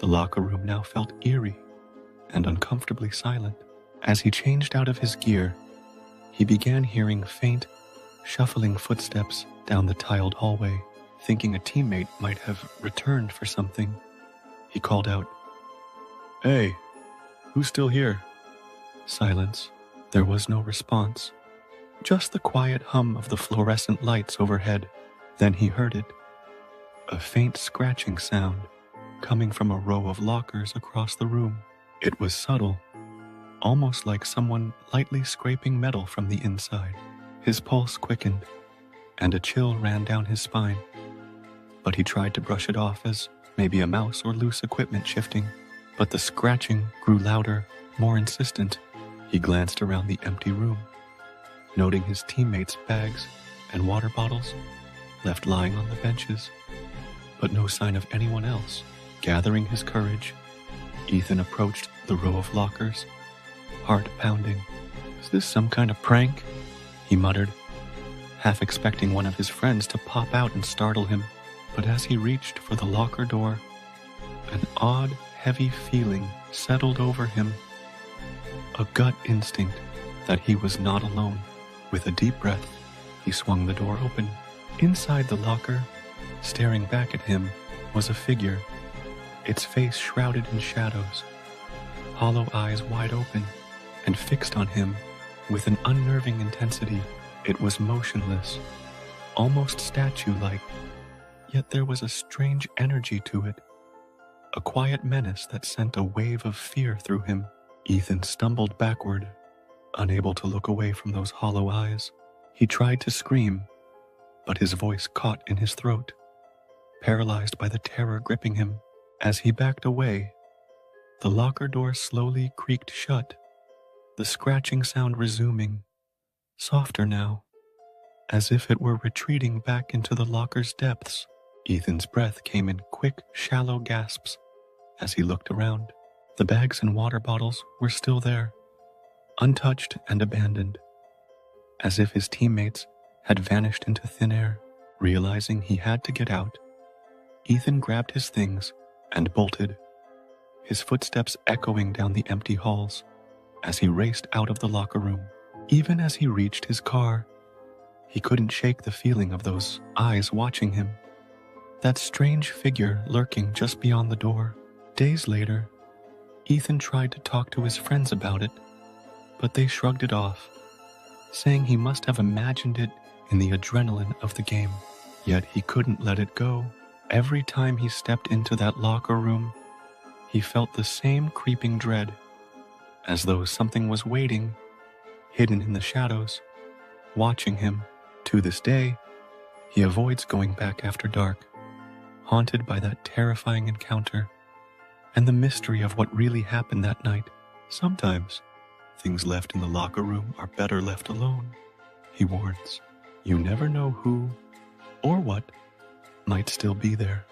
The locker room now felt eerie and uncomfortably silent. As he changed out of his gear, he began hearing faint, shuffling footsteps down the tiled hallway. Thinking a teammate might have returned for something, he called out, "Hey, who's still here?" Silence. There was no response, just the quiet hum of the fluorescent lights overhead. Then he heard it, a faint scratching sound coming from a row of lockers across the room. It was subtle, almost like someone lightly scraping metal from the inside. His pulse quickened, and a chill ran down his spine. But he tried to brush it off as maybe a mouse or loose equipment shifting. But the scratching grew louder, more insistent. He glanced around the empty room, noting his teammates' bags and water bottles left lying on the benches, but no sign of anyone else. Gathering his courage, Ethan approached the row of lockers, heart pounding. "Is this some kind of prank?" he muttered, half expecting one of his friends to pop out and startle him. But as he reached for the locker door, an odd, heavy feeling settled over him, a gut instinct that he was not alone. With a deep breath, he swung the door open. Inside the locker, staring back at him, was a figure, its face shrouded in shadows, hollow eyes wide open and fixed on him with an unnerving intensity. It was motionless, almost statue-like, yet there was a strange energy to it, a quiet menace that sent a wave of fear through him. Ethan stumbled backward, unable to look away from those hollow eyes. He tried to scream, but his voice caught in his throat, paralyzed by the terror gripping him. As he backed away, the locker door slowly creaked shut, the scratching sound resuming, softer now, as if it were retreating back into the locker's depths. Ethan's breath came in quick, shallow gasps as he looked around. The bags and water bottles were still there, untouched and abandoned, as if his teammates had vanished into thin air. Realizing he had to get out, Ethan grabbed his things and bolted, his footsteps echoing down the empty halls as he raced out of the locker room. Even as he reached his car, he couldn't shake the feeling of those eyes watching him, that strange figure lurking just beyond the door. Days later, Ethan tried to talk to his friends about it, but they shrugged it off, saying he must have imagined it in the adrenaline of the game. Yet he couldn't let it go. Every time he stepped into that locker room, he felt the same creeping dread, as though something was waiting, hidden in the shadows, watching him. To this day, he avoids going back after dark, haunted by that terrifying encounter and the mystery of what really happened that night. Sometimes, things left in the locker room are better left alone, he warns. You never know who or what might still be there.